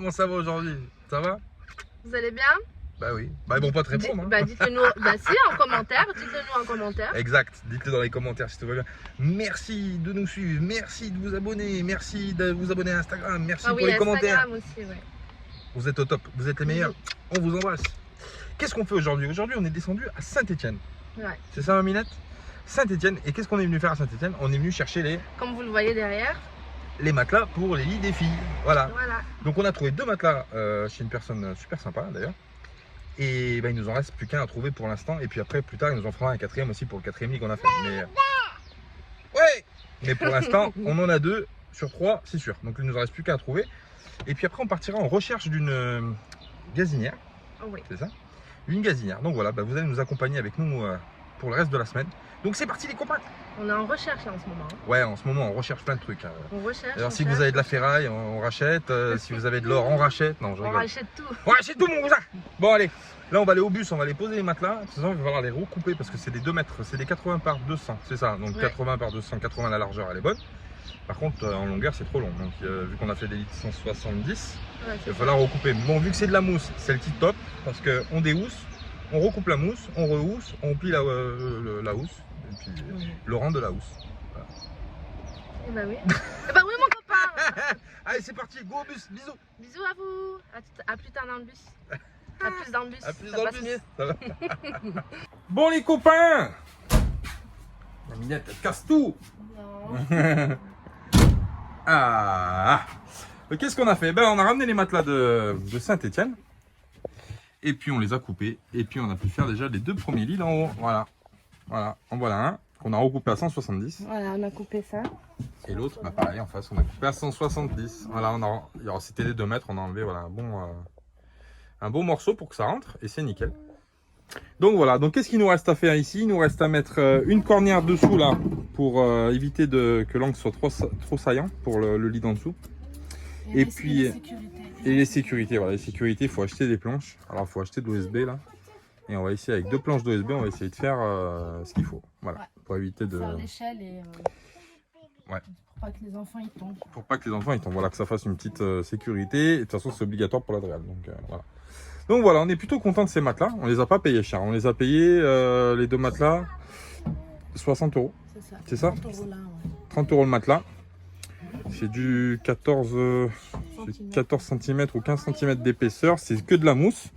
Comment ça va aujourd'hui? Ça va? Vous allez bien? Bah oui. Bah ils vont pas te répondre. Bah dites-le nous, bah si, en commentaire, dites-le nous en commentaire. Exact, dites-le dans les commentaires si tout va bien. Merci de nous suivre, merci de vous abonner, merci de vous abonner à Instagram, merci pour les commentaires. Aussi, ouais. Vous êtes au top, vous êtes les meilleurs, on vous embrasse. Qu'est-ce qu'on fait aujourd'hui? Aujourd'hui on est descendu à Saint-Étienne. Ouais. C'est ça, Minette? Saint-Étienne. Et qu'est-ce qu'on est venu faire à Saint-Étienne? On est venu chercher comme vous le voyez derrière, les matelas pour les lits des filles. Voilà. Voilà. Donc on a trouvé 2 matelas chez une personne super sympa d'ailleurs. Et bah, il nous en reste plus qu'un à trouver pour l'instant. Et puis après, plus tard, il nous en fera un 4e aussi pour le 4e lit qu'on a fait. Mais, ouais. Mais pour l'instant, on en a 2 sur 3, c'est sûr. Donc il nous en reste plus qu'un à trouver. Et puis après, on partira en recherche d'une gazinière. Oh, oui. C'est ça? Une gazinière. Donc voilà, bah, vous allez nous accompagner avec nous pour le reste de la semaine. Donc c'est parti les copains. On est en recherche en ce moment. Ouais, en ce moment on recherche plein de trucs. On recherche. Alors si vous avez de la ferraille, on rachète. Si vous avez de l'or, on rachète. Non, je rigole. On rachète tout. On rachète tout mon cousin. Bon allez, là on va aller au bus, on va aller poser les matelas. De toute façon, il va falloir les recouper parce que c'est des 2 mètres. C'est des 80 par 200, c'est ça. Donc ouais. 80 par 200, 80 la largeur, elle est bonne. Par contre, en longueur, c'est trop long. Donc vu qu'on a fait des lits de 170, ouais, il va falloir recouper. Bon, vu que c'est de la mousse, c'est le tip top parce qu'on déhousse, on recoupe la mousse, on rehousse, on plie la housse. Et puis le rang de la housse. Voilà. Et bah oui. Et bah oui mon copain. Allez c'est parti, go au bus, bisous. Bisous à vous. À plus tard dans le bus. À plus dans le bus. À plus ça dans passe le bus. mieux. Ça va. Bon les copains. La Minette elle casse tout. Non. Ah. Qu'est-ce qu'on a fait? Ben on a ramené les matelas de Saint-Étienne. Et puis on les a coupés. Et puis on a pu faire déjà les 2 premiers lits là en haut. Voilà. Voilà, en voilà un qu'on a recoupé à 170. Voilà, on a coupé ça. Et l'autre, bah pareil, en face, on a coupé à 170. Voilà, c'était les 2 mètres, on a enlevé voilà, un bon morceau pour que ça rentre et c'est nickel. Donc voilà, donc qu'est-ce qu'il nous reste à faire ici? Il nous reste à mettre une cornière dessous là pour éviter que l'angle soit trop saillant pour le lit d'en dessous. Et puis les sécurités, voilà, les sécurités, il faut acheter des planches. Alors il faut acheter de l'OSB là. Et on va essayer avec 2 planches d'OSB, on va essayer de faire ce qu'il faut. Voilà, ouais. Pour éviter de faire l'échelle et ouais. Pour pas que les enfants y tombent. Pour pas que les enfants y tombent, voilà, que ça fasse une petite sécurité. Et de toute façon, c'est obligatoire pour la DREAL. Donc voilà. Donc voilà, on est plutôt content de ces matelas. On les a pas payés cher. On les a payés les 2 matelas 60 €. C'est ça. 30 € là, ouais. 30 € le matelas. C'est du 14 cm ou 15 cm d'épaisseur. C'est que de la mousse.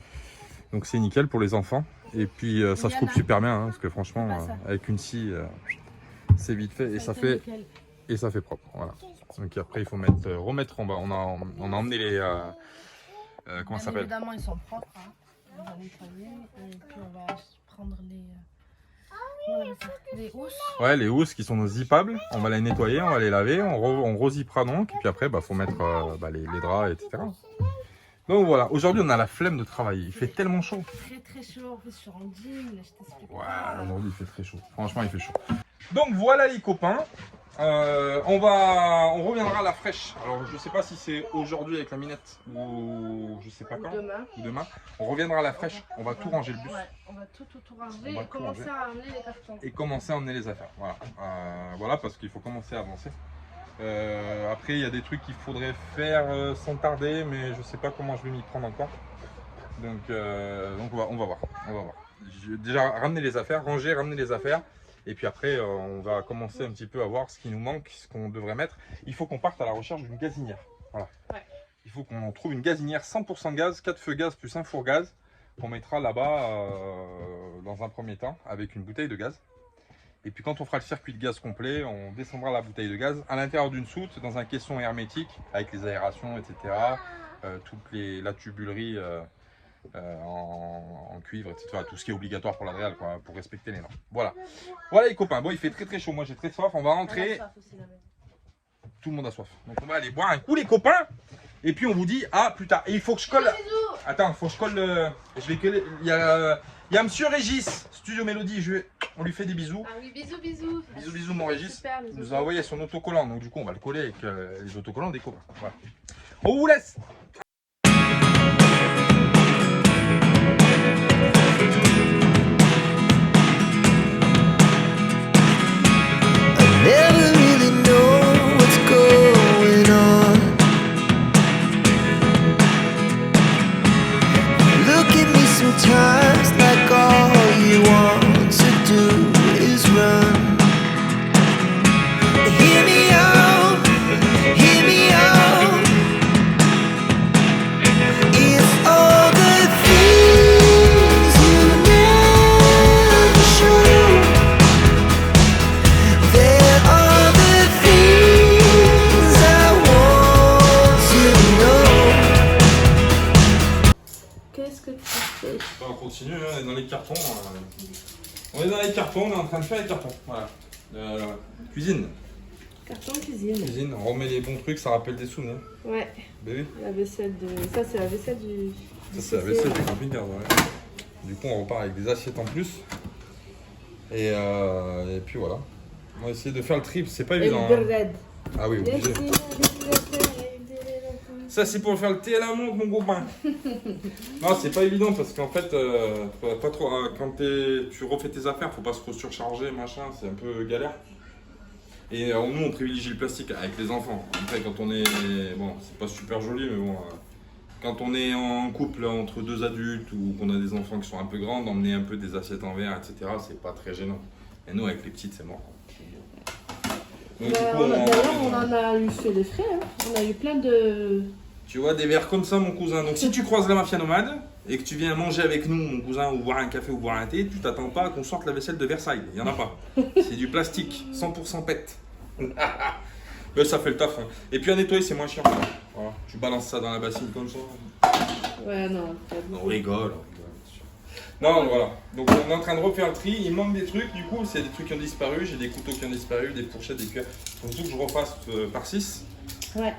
Donc c'est nickel pour les enfants. Et puis ça se coupe super bien. Hein, parce que franchement, avec une scie, c'est vite fait. Et ça fait propre. Voilà. Donc après, il faut remettre en bas. On a emmené les... comment ça s'appelle? Évidemment, ils sont propres. Hein. On va nettoyer. Et puis on va prendre les housses. Ouais, les housses qui sont zippables. On va les nettoyer, on va les laver. On rezippera donc. Et puis après, il faut mettre les draps, etc. Donc voilà, aujourd'hui on a la flemme de travailler, il fait tellement chaud. Très chaud, en plus sur un jean, je t'explique. Ouais, aujourd'hui il fait très chaud, franchement il fait chaud. Donc voilà les copains, on reviendra à la fraîche. Alors je sais pas si c'est aujourd'hui avec la Minette ou je sais pas quand. Ou demain. On reviendra à la fraîche, on va tout ranger le bus. Ouais, on va tout ranger et commencer à emmener les cartons. Et commencer à emmener les affaires, voilà. Voilà parce qu'il faut commencer à avancer. Après il y a des trucs qu'il faudrait faire sans tarder, mais je sais pas comment je vais m'y prendre encore. Donc on va voir. Déjà ramener les affaires, ranger, ramener les affaires. Et puis après on va commencer un petit peu à voir ce qui nous manque, ce qu'on devrait mettre. Il faut qu'on parte à la recherche d'une gazinière. Voilà. Ouais. Il faut qu'on trouve une gazinière 100% gaz, 4 feux gaz plus un four gaz qu'on mettra là-bas dans un premier temps avec une bouteille de gaz. Et puis quand on fera le circuit de gaz complet, on descendra la bouteille de gaz à l'intérieur d'une soute, dans un caisson hermétique, avec les aérations, etc. La tubulerie en cuivre, etc. Tout ce qui est obligatoire pour la DREAL, quoi, pour respecter les normes. Voilà. Voilà les copains, bon il fait très chaud, moi j'ai très soif, on va rentrer. Tout le monde a soif. Donc on va aller boire un coup les copains. Et puis on vous dit à plus tard. Et il faut que je colle... Attends, il faut que je colle le... Je vais coller... Il y a Monsieur Régis, Studio Mélodie, on lui fait des bisous. Ah oui, bisous. Bisous mon Régis. Super, il nous a envoyé son autocollant, donc du coup on va le coller avec les autocollants des copains. Voilà. On vous laisse. que tu fais? On continue, hein, on est dans les cartons. On est dans les cartons, on est en train de faire les cartons. Voilà. Cuisine. Carton cuisine. Cuisine, on remet les bons trucs, ça rappelle des souvenirs. Ouais. Bébé. La vaisselle de. Ça, c'est la vaisselle du. Ça, c'est la vaisselle du camping-car. Ouais. Du coup, on repart avec des assiettes en plus. Et puis voilà. On va essayer de faire le trip, c'est pas Et évident. le Hein. bread. Ah oui, obligé. Ça, c'est pour faire le thé à la menthe, mon copain. Non, c'est pas évident parce qu'en fait, pas trop, quand tu refais tes affaires, faut pas se surcharger, machin, c'est un peu galère. Et nous, on privilégie le plastique avec les enfants. Après, quand on est. Bon, c'est pas super joli, mais bon. Quand on est en couple entre deux adultes ou qu'on a des enfants qui sont un peu grands, d'emmener un peu des assiettes en verre, etc., c'est pas très gênant. Et nous, avec les petites, c'est mort. Donc, du coup, D'ailleurs, on en a eu fait les frais. Hein. On a eu plein de. Tu vois, des verres comme ça, mon cousin. Donc, si tu croises la mafia nomade et que tu viens manger avec nous, mon cousin, ou boire un café ou boire un thé, tu t'attends pas qu'on sorte la vaisselle de Versailles. Il y en a pas. C'est du plastique, 100% pète. Mais ça fait le taf. Hein. Et puis à nettoyer, c'est moins chiant. Voilà. Tu balances ça dans la bassine comme ça. Ouais, non. On rigole. Non, voilà. Donc on est en train de refaire le tri. Il manque des trucs. Du coup, c'est des trucs qui ont disparu. J'ai des couteaux qui ont disparu, des fourchettes, des cuillères. Il faut tout que je refasse par 6. Ouais.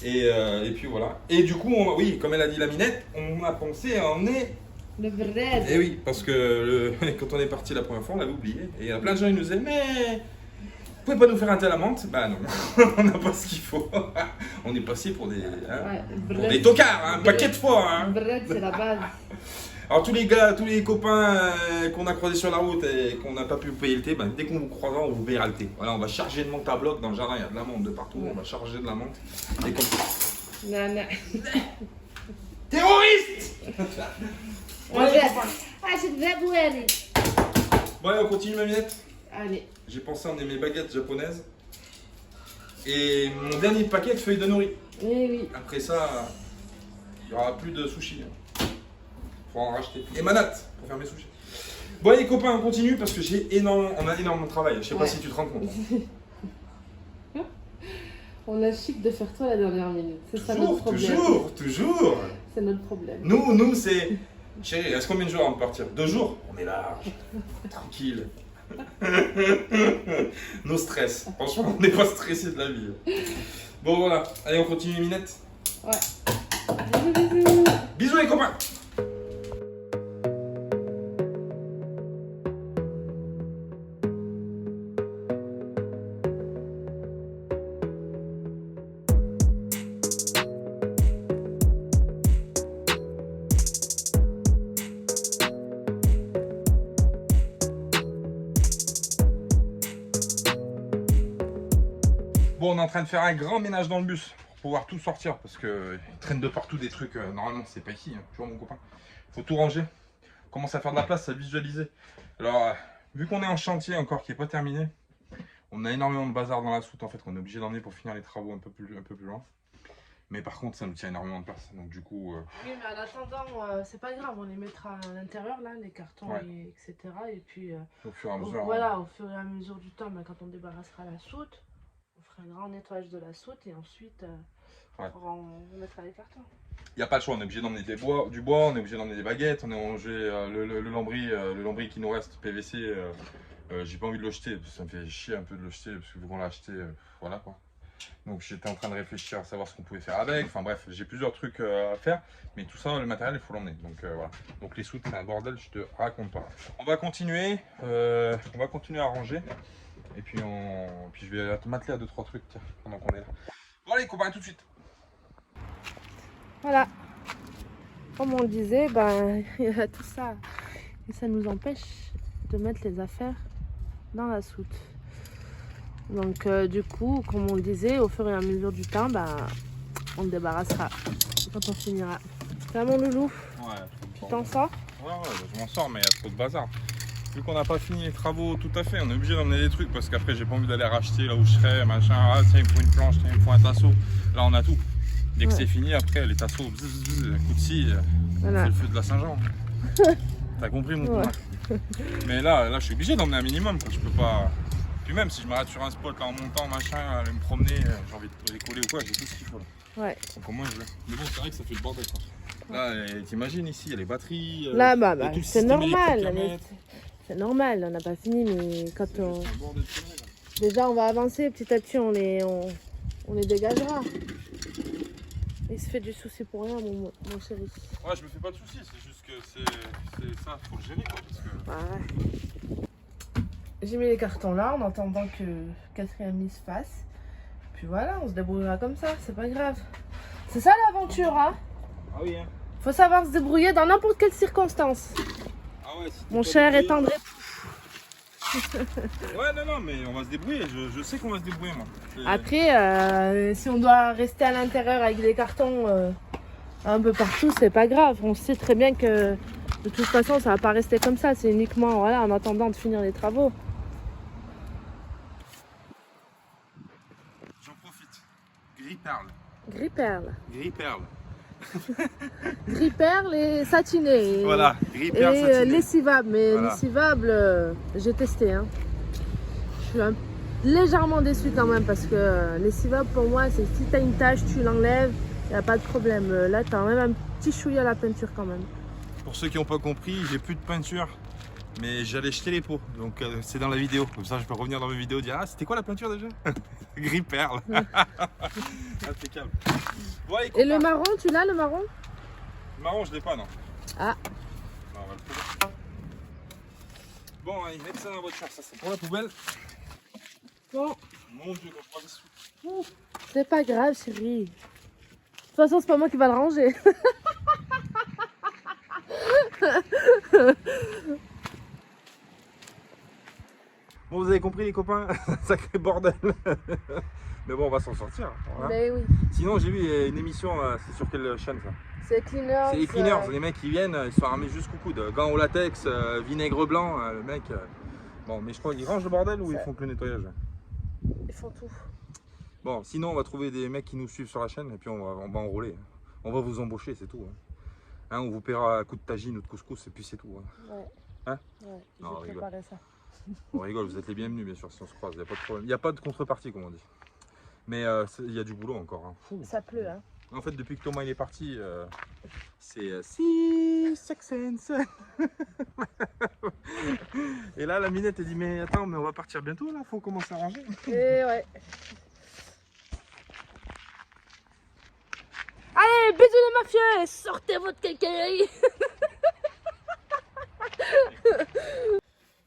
Et puis voilà. Et du coup, oui, comme elle a dit la minette, on a pensé à emmener. Le bread. Et oui, parce que quand on est parti la première fois, on l'avait oublié. Et il y a plein de gens qui nous disaient, mais. Vous pouvez pas nous faire un thé à la menthe? Bah non, on n'a pas ce qu'il faut. On est passé pour des, pour des tocards, un paquet de fois. Hein. Le bread, c'est la base. Alors tous les gars, tous les copains qu'on a croisés sur la route et qu'on n'a pas pu payer le thé, bah, dès qu'on vous croisera, on vous payera le thé. Voilà, on va charger de menthe à bloc dans le jardin, il y a de la menthe de partout, on va charger de la menthe. Et comme ça. Non, non. Terroriste. Voilà, les copains. Ah, c'est de la bouelle. Bon allez, on continue ma minette. Allez. J'ai pensé à emmener mes baguettes japonaises. Et mon dernier paquet de feuilles de nori. Eh oui. Après ça, il n'y aura plus de sushis. Faut en racheter. Et ma natte pour faire mes sushis. Bon les copains, on continue parce que on a énormément de travail. Je sais pas si tu te rends compte. On a chic de faire toi la dernière minute. C'est ça notre problème. Toujours. C'est notre problème. Nous c'est... Chérie, il reste combien de jours avant de partir? 2 jours? On est large. Tranquille. No stress. Franchement, on n'est pas stressé de la vie. Bon voilà. Allez, on continue les minettes. Ouais. Bisous. Bisous les copains. Bon, on est en train de faire un grand ménage dans le bus pour pouvoir tout sortir parce qu'il traîne de partout des trucs. Normalement, c'est pas ici, hein, tu vois, mon copain. Faut tout ranger. On commence à faire de la place, à visualiser. Alors, vu qu'on est en chantier encore qui n'est pas terminé, on a énormément de bazar dans la soute en fait qu'on est obligé d'emmener pour finir les travaux un peu plus loin. Mais par contre, ça nous tient énormément de place. Donc, du coup. Oui, mais en attendant, c'est pas grave, on les mettra à l'intérieur, là, les cartons, Ouais. etc. Et puis, Au fur et à mesure. voilà, au fur et à mesure du temps, quand on débarrassera la soute, on fera un grand nettoyage de la soute et ensuite, on mettra les cartons. Il n'y a pas de choix, on est obligé d'emmener du bois, on est obligé d'emmener des baguettes, on est obligé le lambris qui nous reste, PVC, j'ai pas envie de le jeter, parce que ça me fait chier un peu de le jeter, parce que vu qu'on l'a acheté, voilà quoi. Donc j'étais en train de réfléchir à savoir ce qu'on pouvait faire avec, enfin bref, j'ai plusieurs trucs à faire, mais tout ça, le matériel, il faut l'emmener, donc voilà. Donc les soutes, c'est un bordel, je te raconte pas. On va continuer à ranger, et puis, je vais m'atteler à 2-3 trucs, tiens, pendant qu'on est là. Bon allez, copains, à tout de suite. Voilà. Comme on le disait, il y a tout ça. Et ça nous empêche de mettre les affaires dans la soute. Donc du coup, comme on le disait, au fur et à mesure du temps, on le débarrassera quand on finira. Ça, mon loulou? Ouais, tu t'en sors? Ouais, je m'en sors, mais il y a trop de bazar. Vu qu'on n'a pas fini les travaux tout à fait, on est obligé d'emmener des trucs parce qu'après j'ai pas envie d'aller racheter là où je serais, machin. Ah tiens, il me faut une planche, tiens, il me faut un tasseau. Là on a tout. Dès que c'est fini, après les tasseaux, un coup de scie, voilà. c'est le feu de la Saint-Jean. T'as compris mon copain? Mais là je suis obligé d'emmener un minimum, quoi. Je peux pas. Puis même si je m'arrête sur un spot là en montant, machin, aller me promener, j'ai envie de décoller ou quoi, j'ai tout ce qu'il faut là. Ouais. Donc au moins je vais. Mais bon, c'est vrai que ça fait le bordel quoi. Là, t'imagines ici, il y a les batteries. Là, il y a tout le c'est système normal. électrique C'est normal, on n'a pas fini, mais quand à mettre. on... C'est juste un bordel de conneries, là. Déjà, on va avancer, petit à petit, on les dégagera. Il se fait du souci pour rien, mon chéri. Ouais, je me fais pas de soucis, c'est juste que c'est ça, faut le gérer quoi. Parce que... Ouais. J'ai mis les cartons là en attendant que quatrième mise se fasse. Puis voilà, on se débrouillera comme ça, c'est pas grave. C'est ça l'aventure, hein? Ah oui, hein. Faut savoir se débrouiller dans n'importe quelle circonstance. Ah ouais, si Mon cher et tendre époux. Ouais, non, mais on va se débrouiller, je sais qu'on va se débrouiller, moi. Après, si on doit rester à l'intérieur avec des cartons un peu partout, c'est pas grave. On sait très bien que de toute façon, ça va pas rester comme ça. C'est uniquement voilà, en attendant de finir les travaux. J'en profite. Gris perle. Gris perle. Gris perle. Gris perle et satiné. Voilà, gris perle Et satiné. lessivable. Mais Voilà. lessivable, j'ai testé. Hein. Je suis légèrement déçue quand même parce que lessivable pour moi, c'est si tu as une tache, tu l'enlèves, il n'y a pas de problème. Là, tu as même un petit chouïa à la peinture quand même. Pour ceux qui n'ont pas compris, j'ai plus de peinture, mais j'allais jeter les pots, donc c'est dans la vidéo. Comme ça, je peux revenir dans mes vidéos et dire ah, c'était quoi la peinture déjà? Gris perle. Impeccable. Bon, allez, Et le copains. marron, tu l'as le marron? Le marron, je l'ai pas, non. Ah. Non, on va le trouver. Bon, allez, mettre ça dans la voiture, ça c'est pour la poubelle. Bon, Mon Dieu, quand je vois les sous. c'est pas grave, chérie. De toute façon, c'est pas moi qui va le ranger. Bon, vous avez compris les copains, sacré bordel. Mais bon, on va s'en sortir. Hein. Mais oui, Sinon, j'ai vu une émission, c'est sur quelle chaîne ça? c'est cleaner. C'est les cleaners, les mecs qui viennent, ils sont armés jusqu'au coude. Gants au latex, vinaigre blanc, le mec. Bon, mais je crois qu'ils rangent le bordel ou ils font que le nettoyage? Ils font tout. Bon, sinon, on va trouver des mecs qui nous suivent sur la chaîne et puis on va enrôler. On va vous embaucher, c'est tout. Hein, on vous paiera un coup de tagine ou de couscous et puis c'est tout. Hein. Ouais. Hein? Ouais, je Non, on vais rigole. préparer ça. On rigole, vous êtes les bienvenus bien sûr si on se croise, il n'y a pas de problème. Il n'y a pas de contrepartie comme on dit. Mais il y a du boulot encore. Hein. Fou. Ça pleut, hein. En fait, depuis que Thomas il est parti, c'est si sex and sun. Et là, la minette elle dit mais attends, mais on va partir bientôt là, faut commencer à ranger. Et ouais. Allez, bisous les mafieux, sortez votre quincaillerie.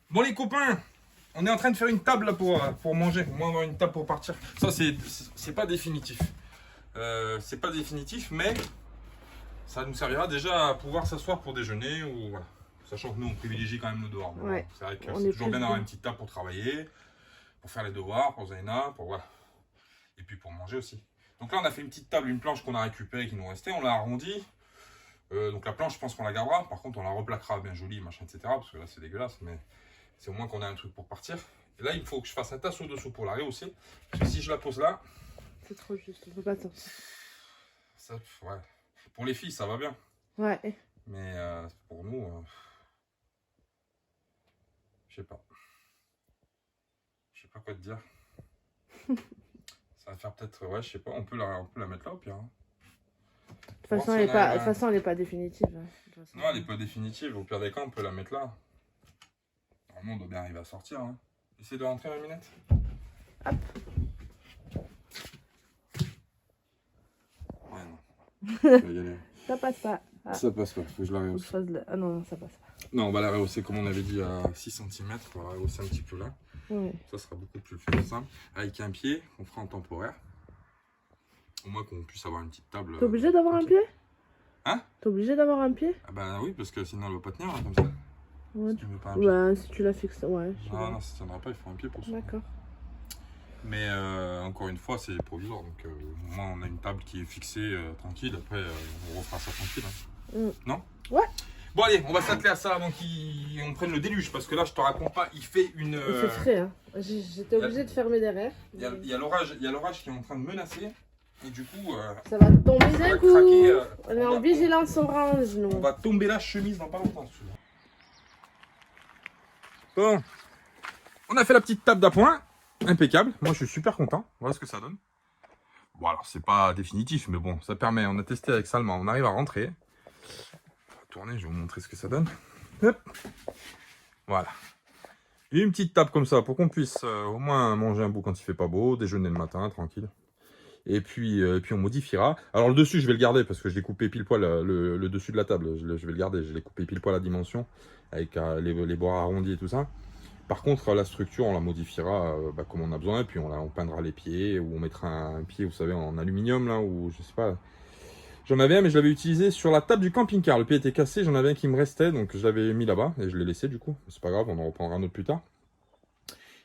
Bon les copains, on est en train de faire une table là pour manger, au moins avoir une table pour partir. Ça c'est pas définitif. C'est pas définitif, mais ça nous servira déjà à pouvoir s'asseoir pour déjeuner ou voilà. Sachant que nous on privilégie quand même le dehors. Bon, Ouais. c'est vrai que On c'est est toujours plus bien d'avoir bien. une petite table pour travailler, pour faire les devoirs, pour Zaina, pour voilà. Et puis pour manger aussi. Donc là on a fait une petite table, une planche qu'on a récupérée qui nous restait, on l'a arrondie. Donc la planche je pense qu'on la gardera, par contre on la replaquera bien jolie, machin, etc. Parce que là c'est dégueulasse, mais c'est au moins qu'on a un truc pour partir. Et là il faut que je fasse un tasseau dessous pour la rehausser. Parce que si je la pose là, C'est trop juste, on peut pas sortir. ça, ouais. Pour les filles ça va bien. Ouais. Mais pour nous, je sais pas. Je sais pas quoi te dire. Ça va faire peut-être, ouais, je sais pas, on peut la mettre là au pire. Hein. De toute façon, Bon, elle si est on a- pas, de toute façon, elle est pas définitive. Hein. De toute façon. Non, elle est pas définitive, au pire des cas, on peut la mettre là. Normalement, on doit bien arriver à sortir. Hein. Essaye de rentrer, ma minette. Hop. Ouais, non. Je vais y aller. Ça passe pas. Ah, Ça passe pas, faut que je la faut que rehausse. je fasse ah non, non, ça passe pas. Non, on va la rehausser comme on avait dit à 6 cm. On va la rehausser un petit peu là. Ouais. Ça sera beaucoup plus simple. Avec un pied, on fera en temporaire. Au moins qu'on puisse avoir une petite table. T'es obligé d'avoir un tranquille. pied? Hein? T'es obligé d'avoir un pied? Ah bah oui, parce que sinon elle va pas tenir là, comme ça. Ouais. Si tu veux pas un pied. Bah, si tu la fixes, ouais. je sais Non, pas. non, ça tiendra pas, il faut un pied pour ça. D'accord. Mais encore une fois, c'est provisoire. Donc au moins on a une table qui est fixée tranquille. Après, on refera ça tranquille. Hein. Mm. Non? Ouais. Bon allez, on va s'atteler à ça avant qu'on prenne le déluge. Parce que là, je te raconte pas, il fait une... Il fait frais, hein. J'étais obligée de fermer derrière. Il y a l'orage qui est en train de menacer. Et du coup, Ça va tomber ça d'un va coup. craquer. On est en vigilance orange, nous. On va tomber la chemise dans pas longtemps. Bon, on a fait la petite table d'appoint, impeccable. Moi, je suis super content. Voilà ce que ça donne. Bon, alors c'est pas définitif, mais bon, ça permet. On a testé avec Salma, on arrive à rentrer. tourner, je vais vous montrer ce que ça donne. Hop. Voilà. Une petite table comme ça pour qu'on puisse au moins manger un bout quand il fait pas beau, déjeuner le matin, tranquille. Et puis on modifiera. Alors le dessus, je vais le garder parce que je l'ai coupé pile poil, le dessus de la table. Je vais le garder, je l'ai coupé pile poil à la dimension avec les bords arrondis et tout ça. Par contre, la structure, on la modifiera comme on a besoin. Et puis on peindra les pieds ou on mettra un pied, vous savez, en aluminium là, ou je sais pas. J'en avais un, mais je l'avais utilisé sur la table du camping-car. Le pied était cassé, j'en avais un qui me restait, donc je l'avais mis là-bas et je l'ai laissé du coup. C'est pas grave, on en reprendra un autre plus tard.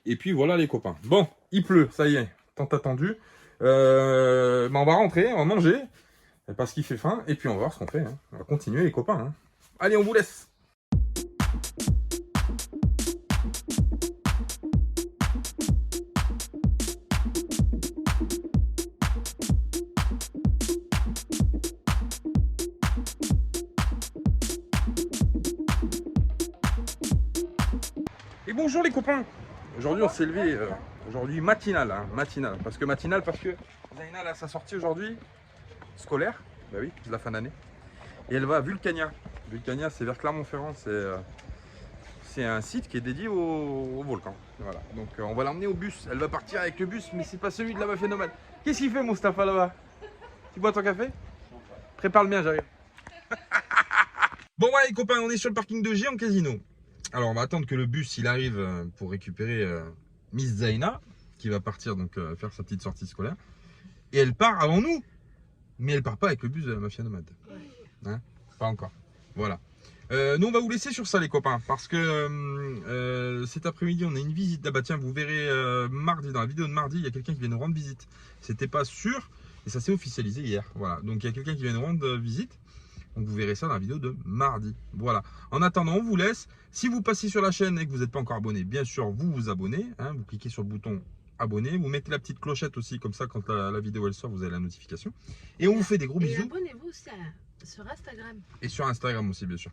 Et puis voilà les copains. Bon, il pleut, ça y est, tant attendu. On va rentrer, on va manger, parce qu'il fait faim, et puis on va voir ce qu'on fait. Hein. On va continuer les copains. Hein. Allez, on vous laisse. Et bonjour les copains. Aujourd'hui on s'est levé, aujourd'hui matinal, hein, parce que Zaina a sa sortie aujourd'hui scolaire, bah oui, c'est la fin d'année, et elle va à Vulcania. Vulcania c'est vers Clermont-Ferrand, c'est un site qui est dédié au volcan. Voilà, donc on va l'emmener au bus, elle va partir avec le bus, mais c'est pas celui de la mafia nomade. Qu'est-ce qu'il fait Mustapha là-bas? Tu bois ton café? Prépare le mien, j'arrive. Bon voilà les copains, on est sur le parking de G en Casino. Alors on va attendre que le bus il arrive pour récupérer Miss Zaina qui va partir donc faire sa petite sortie scolaire. Et elle part avant nous. Mais elle part pas avec le bus de la mafia nomade. Hein? Pas encore. Voilà. Nous on va vous laisser sur ça les copains. Parce que cet après-midi on a une visite. Ah bah tiens, vous verrez mardi, dans la vidéo de mardi, il y a quelqu'un qui vient nous rendre visite. C'était pas sûr et ça s'est officialisé hier. Voilà. Donc il y a quelqu'un qui vient nous rendre visite. Donc vous verrez ça dans la vidéo de mardi. Voilà. En attendant, on vous laisse. Si vous passez sur la chaîne et que vous n'êtes pas encore abonné, bien sûr, vous vous abonnez. Hein, vous cliquez sur le bouton abonner. Vous mettez la petite clochette aussi, comme ça, quand la vidéo elle sort, vous avez la notification. Et on vous fait des gros bisous. Et abonnez-vous aussi sur Instagram. Et sur Instagram aussi, bien sûr.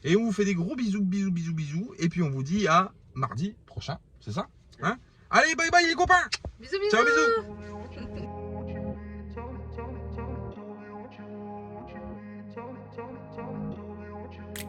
Et on vous fait des gros bisous, bisous, bisous, bisous. Et puis on vous dit à mardi prochain. C'est ça, hein? Allez, bye bye les copains. Bisous, bisous. Ciao, bisous.